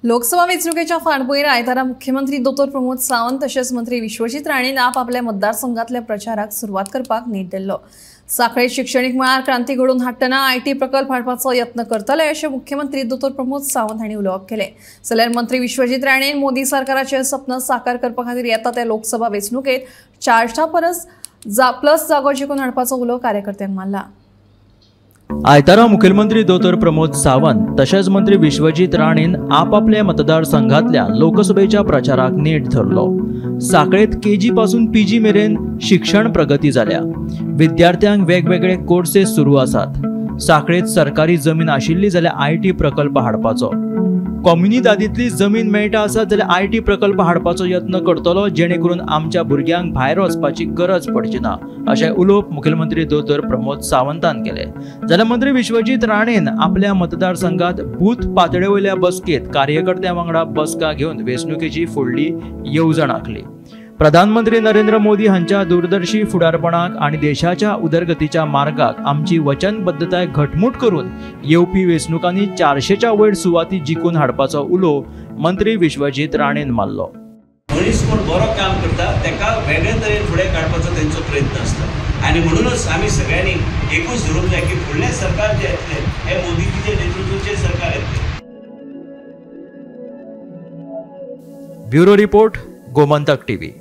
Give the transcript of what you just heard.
लोकसभा वेंचणुकेच्या फाटभुंयेर आयतारा मुख्यमंत्री दोतोर प्रमोद सावंत तशेंच मंत्री विश्वजीत राणेन आपल्या मतदारसंघातल्या प्रचाराक सुरवात करपाक नेट दिल्लो। साखळेत शिक्षणीक मळार क्रांती घडोवन हाडटना आयटी प्रकल्प हाडपाचो यत्न करतले अशें मुख्यमंत्री दोतोर प्रमोद सावंत हांणी उलोवप केलें। जाल्यार मंत्री विश्वजीत राणेन मोदी सरकाराचें सपन साकार करपा खातीर येता त्या लोकसभा वेंचणुकेत 400 परस प्लस जागो जिखून हाडपाचो उलो कार्यकर्त्यांक मारला। आयतारा मुखेलमंत्री दोतोर प्रमोद सावंत तशेंच मंत्री विश्वजीत राणेन आपल्या मतदारसंघातल्या लोकसभेच्या प्रचाराक नेट धरलो। साखळेत केजी पासून पीजी मेरेन शिक्षण प्रगती जाल्या। विद्यार्थ्यांक वेगवेगळे कोर्सेस सुरू आसात। साखळेत सरकारी जमीन आशिल्ली जाल्यार आयटी प्रकल्प हाडपाचो, कॉम्युनी दादींतली जमीन मेळटा आसत जाल्यार आयटी प्रकल्प हाडपाचो यत्न करतलो, जेणे करून आमच्या भुरग्यांक भायर वचपाची गरज पडची ना अशें उलोवप मुखेलमंत्री दोतोर प्रमोद सावंतान केलें। जाल्यार मंत्री विश्वजीत राणेन आपल्या मतदारसंघात बूथ पातळी वयल्या बसकेत कार्यकर्त्यां वांगडा बसका घेवन वेंचणुकेची फुडली येवजण आंखली। प्रधानमंत्री नरेंद्र मोदी हांच्या दूरदर्शी फुडारपणाक आनी देशाच्या उदरगतीच्या मार्गाक आमची वचनबद्धताय घटमूट करून येवपी वेंचणुकांनी 400च्या वयर सुवाती जिखून हाडपाचो उलो मंत्री विश्वजीत राणेन मारलो। मनीस कोण बरो काम करता तेका वेगळे तरेन फुडें काडपाचो तेंचो प्रयत्न आसता आणि म्हणूनच आमी सगळ्यांनी एकूच धरूंक जाय की फुडलें सरकार जे येतलें हे मोदीजीचे नेतृत्वाचें सरकार येतलें। Bureau report, Gomantak TV.